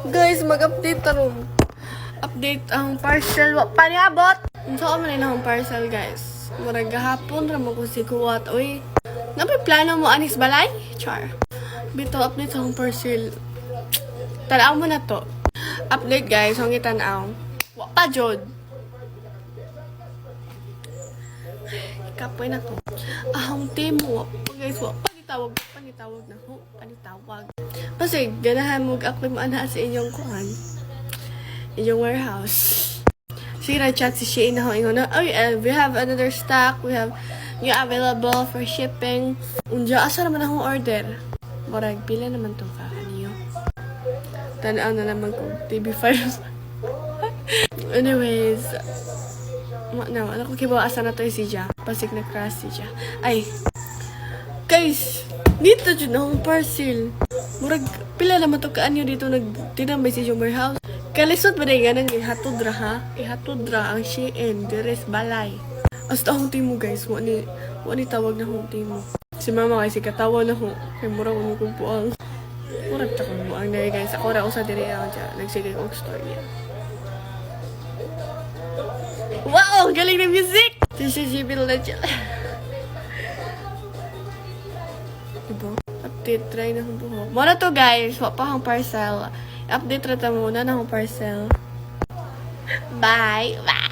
Guys, mag-update taron. Update ang parcel. Wa pa niabot. Unsa man na ang parcel, guys. Murag gahapon ra mo ko si Kuwat. Uy, napay plano mo anis balay? Char. Bito update sa akong parcel. Tanaw mo na to. Update, guys. Ang itanaw. Wa pa jod. Kapoy na to. Ahong timo. Guys, wa panitawag na ho. Panitawag. Kasi, ganahan mo ako mo ana sa inyong kuhan. Inyong warehouse. Sira chat si Shane na ho. Ingon na, we have another stock. We have new available for shipping. Unja, asa naman akong order? Morag, pila naman to ka. Kaniyo. Tanaan na naman kung TV5. Anyways, ano ko kibawa asa na to si Ja. Pasig na crush si Ja. Ay, guys, dito dyan akong parcel. Murag, pila naman to kaanyo dito nagtinambay sa yung warehouse. Kalisod ba na nga nang ihatudra ha? Ihatudra ang Shein, deres balay. Hasta akong timo guys, wani tawag na akong timo. Si mama kasi katawa na ho. Kaya murag mo kong puang. Murag takang buang na guys. Ako ra usa diri ako dyan. Nagsigay kong story. Wow! Galing na music! Sisisipin na dyan. Diba? Update, try na akong buhok. Muna to guys, wap pa akong parcel. Update rata muna na akong parcel. Bye! Bye!